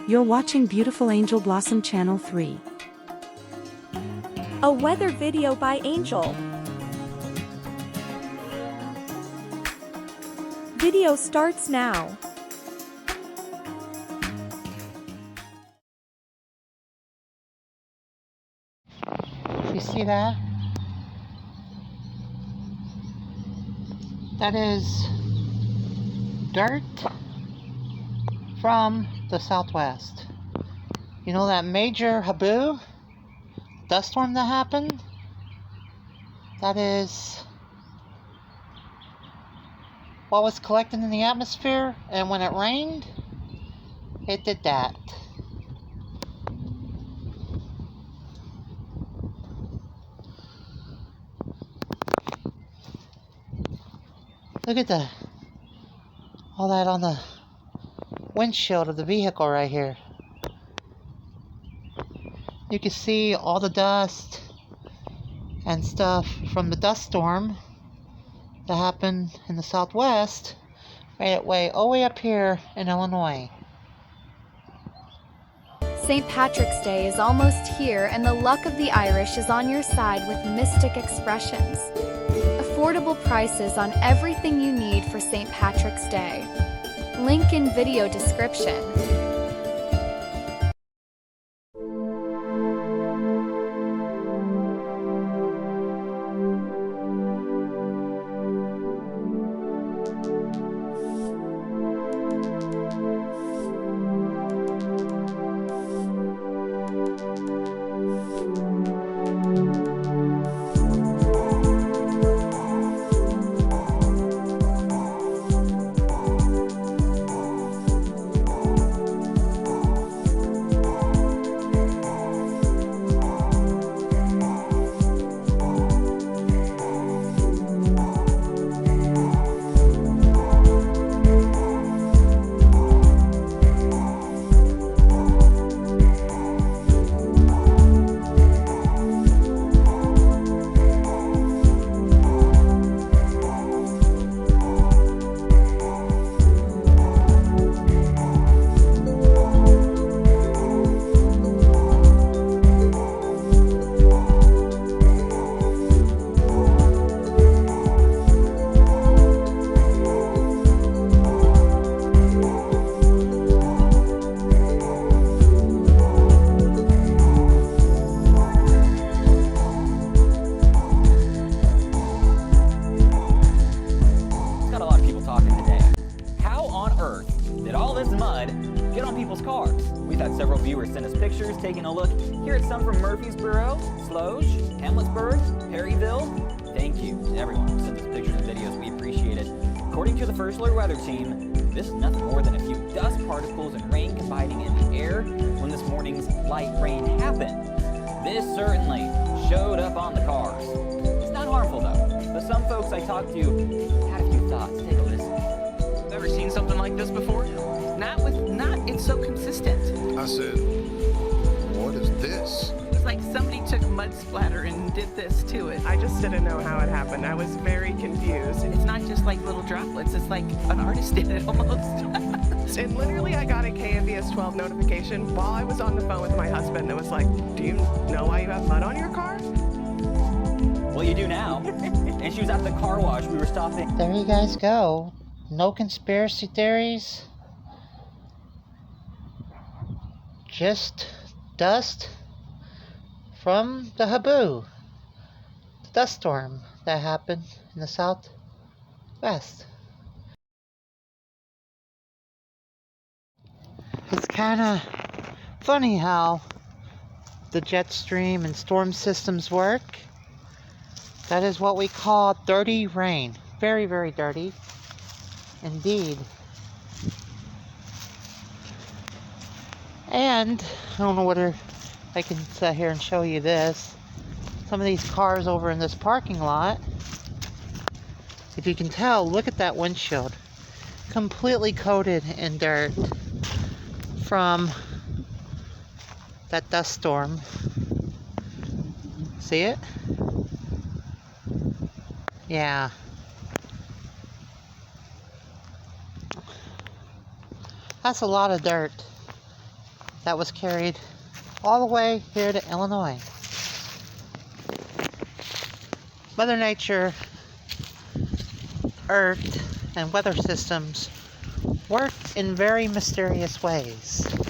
You're watching Beautiful Angel Blossom Channel 3. A weather video by Angel. Video starts now. You see that? That is dirt from the southwest. You know that major haboo dust storm that happened? That is what was collected in the atmosphere, and when it rained, it did that. Look at all that on the windshield of the vehicle right here. You can see all the dust and stuff from the dust storm that happened in the southwest, way all the way up here in Illinois. St. Patrick's Day is almost here, and the luck of the Irish is on your side with Mystic Expressions. Affordable prices on everything you need for St. Patrick's Day. Link in video description. Get on people's cars. We've had several viewers send us pictures, taking a look. Here are some from Murfreesboro, Sloge, Hamletsburg, Perryville. Thank you to everyone who sent us pictures and videos. We appreciate it. According to the First Alert Weather Team, this is nothing more than a few dust particles and rain combining in the air when this morning's light rain happened. This certainly showed up on the cars. It's not harmful though, but some folks I talked to had a few thoughts. Take a listen. Ever seen something like this before? It's so consistent. I said, what is this? It's like somebody took mud splatter and did this to it. I just didn't know how it happened. I was very confused. It's not just like little droplets. It's like an artist did it almost. And literally I got a KNVS 12 notification while I was on the phone with my husband that was like, do you know why you have mud on your car? Well, you do now. And she was at the car wash. We were stopping. There you guys go. No conspiracy theories. Just dust from the haboo, the dust storm that happened in the southwest. It's kind of funny how the jet stream and storm systems work. That is what we call dirty rain. Very, very dirty indeed. And I don't know whether I can sit here and show you this. Some of these cars over in this parking lot, if you can tell, look at that windshield. Completely coated in dirt from that dust storm. See it? Yeah. That's a lot of dirt. that was carried all the way here to Illinois. Mother Nature, Earth, and weather systems work in very mysterious ways.